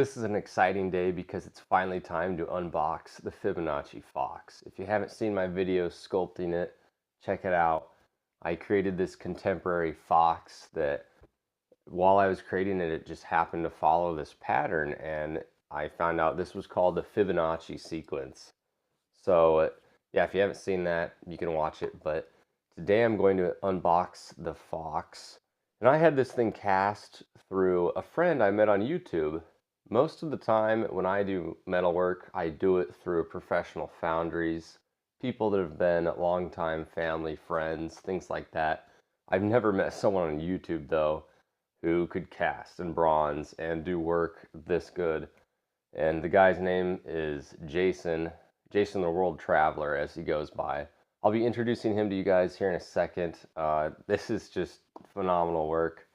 this is an exciting day because it's finally time to unbox the Fibonacci Fox. If you haven't seen my video sculpting it, check it out. I created this contemporary fox that while I was creating it, it just happened to follow this pattern, and I found out this was called the Fibonacci sequence. So yeah, if you haven't seen that, you can watch it, but today I'm going to unbox the Fox. And I had this thing cast through a friend I met on YouTube. Most of the time when I do metalwork, I do it through professional foundries, people that have been longtime family, friends, things like that. I've never met someone on YouTube though who could cast in bronze and do work this good. And the guy's name is Jason the Worldtraveler, as he goes by. I'll be introducing him to you guys here in a second. This is just phenomenal work.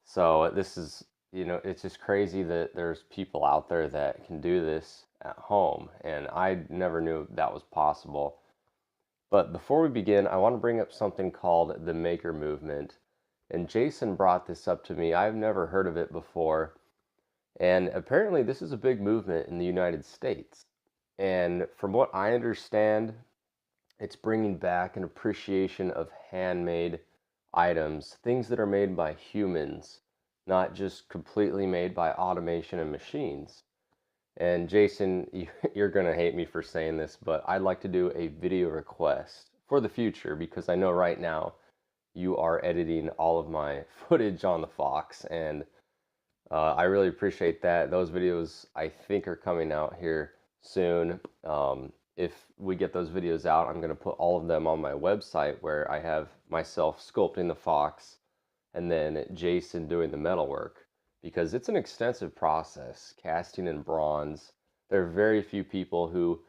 So this is, it's just crazy that there's people out there that can do this at home, and I never knew that was possible. But before we begin, I want to bring up something called the maker movement. And Jason brought this up to me. I've never heard of it before. And apparently this is a big movement in the United States. And from what I understand, it's bringing back an appreciation of handmade items, things that are made by humans, not just completely made by automation and machines. And Jason, you're going to hate me for saying this, but I'd like to do a video request for the future because I know right now you are editing all of my footage on the Fox, and I really appreciate that. Those videos I think are coming out here soon. If we get those videos out, I'm going to put all of them on my website where I have myself sculpting the Fox and then Jason doing the metalwork, because it's an extensive process, casting in bronze. There are very few people who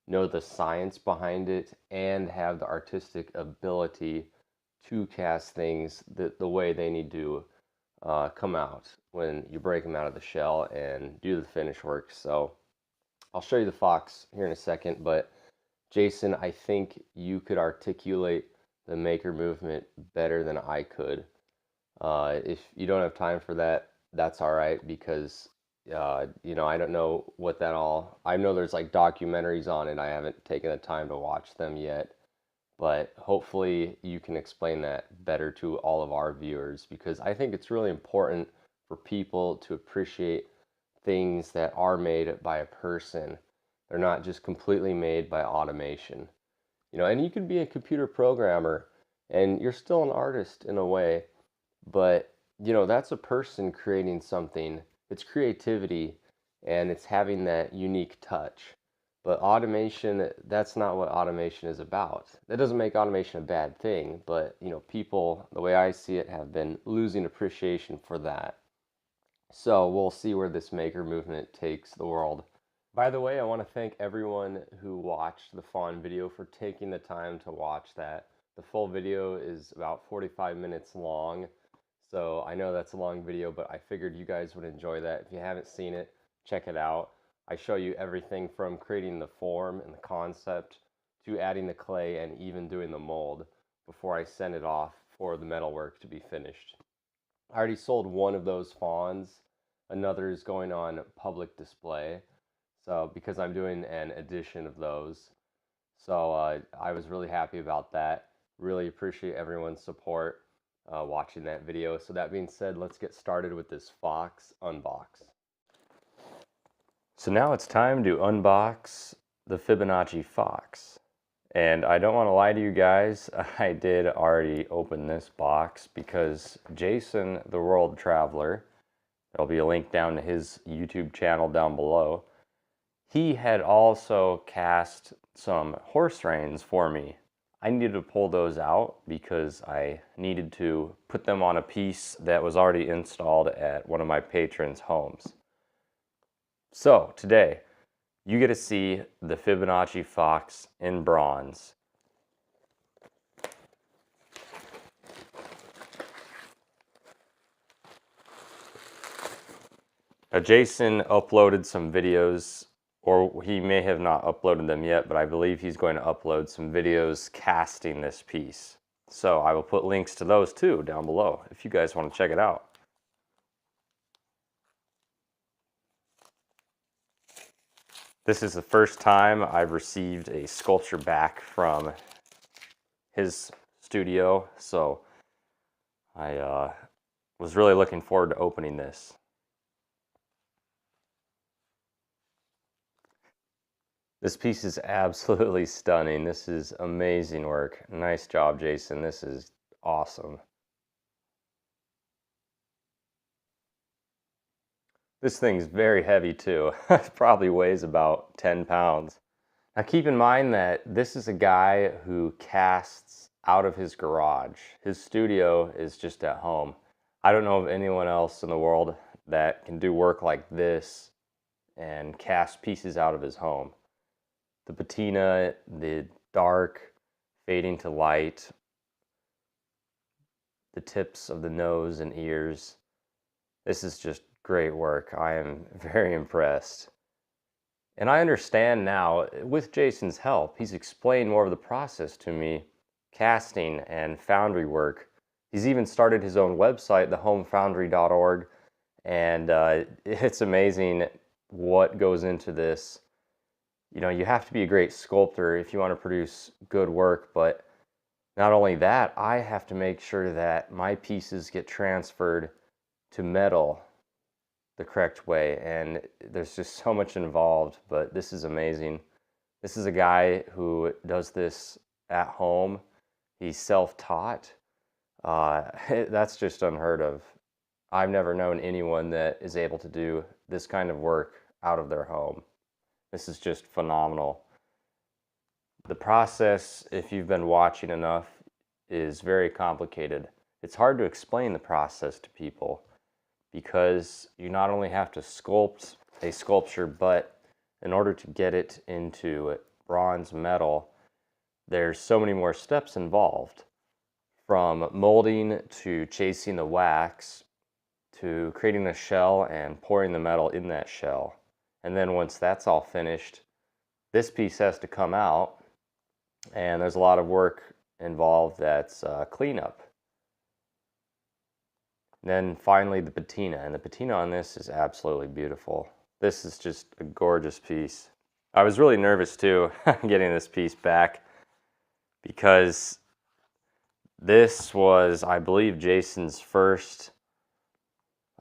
know the science behind it and have the artistic ability to cast things the way they need to come out when you break them out of the shell and do the finish work. So I'll show you the Fox here in a second, but Jason, I think you could articulate the maker movement better than I could. If you don't have time for that, that's all right, because I don't know what that all, I know there's like documentaries on it. I haven't taken the time to watch them yet, but hopefully you can explain that better to all of our viewers, because I think it's really important for people to appreciate things that are made by a person. They're not just completely made by automation. And you could be a computer programmer and you're still an artist in a way, but that's a person creating something. It's creativity and it's having that unique touch. But automation, that's not what automation is about. That doesn't make automation a bad thing, but people, the way I see it, have been losing appreciation for that. So we'll see where this maker movement takes the world. By the way, I want to thank everyone who watched the fawn video for taking the time to watch that. The full video is about 45 minutes long, so I know that's a long video, but I figured you guys would enjoy that. If you haven't seen it, check it out. I show you everything from creating the form and the concept to adding the clay and even doing the mold before I send it off for the metalwork to be finished. I already sold one of those fawns. Another is going on public display, so because I'm doing an edition of those. So I was really happy about that. Really appreciate everyone's support watching that video. So that being said, let's get started with this Fox unbox. So now it's time to unbox the Fibonacci Fox. And I don't want to lie to you guys, I did already open this box because Jason the Worldtraveler, there'll be a link down to his YouTube channel down below, he had also cast some horse reins for me. I needed to pull those out because I needed to put them on a piece that was already installed at one of my patrons' homes. So today, you get to see the Fibonacci Fox in bronze. Now, Jason uploaded some videos, or he may have not uploaded them yet, but I believe he's going to upload some videos casting this piece. So I will put links to those too down below if you guys want to check it out. This is the first time I've received a sculpture back from his studio, so I was really looking forward to opening this. This piece is absolutely stunning. This is amazing work. Nice job, Jason. This is awesome. This thing's very heavy too. It probably weighs about 10 pounds. Now keep in mind that this is a guy who casts out of his garage. His studio is just at home. I don't know of anyone else in the world that can do work like this and cast pieces out of his home. The patina, the dark fading to light, the tips of the nose and ears. This is just great work. I am very impressed. And I understand now, with Jason's help, he's explained more of the process to me, casting and foundry work. He's even started his own website, thehomefoundry.org, and it's amazing what goes into this. You know, you have to be a great sculptor if you want to produce good work, but not only that, I have to make sure that my pieces get transferred to metal the correct way, and there's just so much involved, but this is amazing. This is a guy who does this at home. He's self-taught. That's just unheard of. I've never known anyone that is able to do this kind of work out of their home. This is just phenomenal. The process, if you've been watching enough, is very complicated. It's hard to explain the process to people because you not only have to sculpt a sculpture, but in order to get it into bronze metal, there's so many more steps involved. From molding to chasing the wax to creating a shell and pouring the metal in that shell. And then once that's all finished, this piece has to come out, and there's a lot of work involved that's cleanup. And then finally the patina, and the patina on this is absolutely beautiful. This is just a gorgeous piece. I was really nervous too getting this piece back because this was, I believe, Jason's first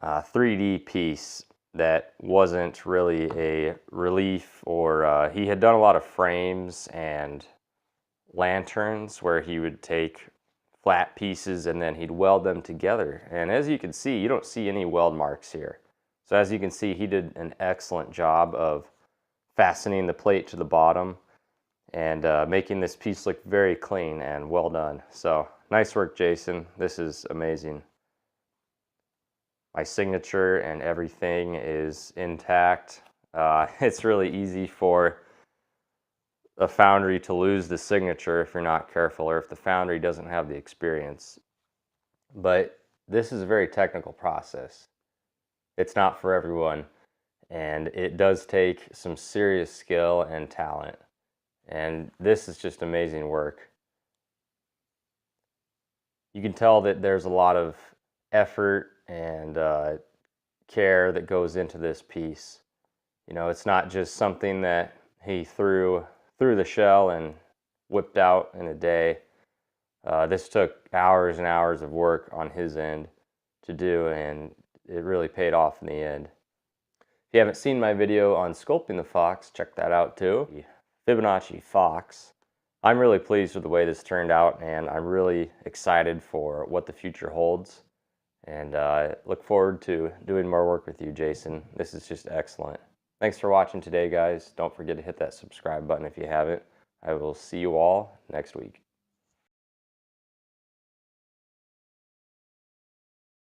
3D piece that wasn't really a relief, or he had done a lot of frames and lanterns where he would take flat pieces and then he'd weld them together. And as you can see, you don't see any weld marks here. So as you can see, he did an excellent job of fastening the plate to the bottom and making this piece look very clean and well done. So nice work, Jason. This is amazing. My signature and everything is intact. It's really easy for a foundry to lose the signature if you're not careful, or if the foundry doesn't have the experience. But this is a very technical process. It's not for everyone, and it does take some serious skill and talent. And this is just amazing work. You can tell that there's a lot of effort and care that goes into this piece. You know, it's not just something that he threw the shell and whipped out in a day. This took hours and hours of work on his end to do, and it really paid off in the end. If you haven't seen my video on sculpting the fox, check that out too. Fibonacci fox. I'm really pleased with the way this turned out, and I'm really excited for what the future holds. And look forward to doing more work with you, Jason. This is just excellent. Thanks for watching today, guys. Don't forget to hit that subscribe button if you haven't. I will see you all next week.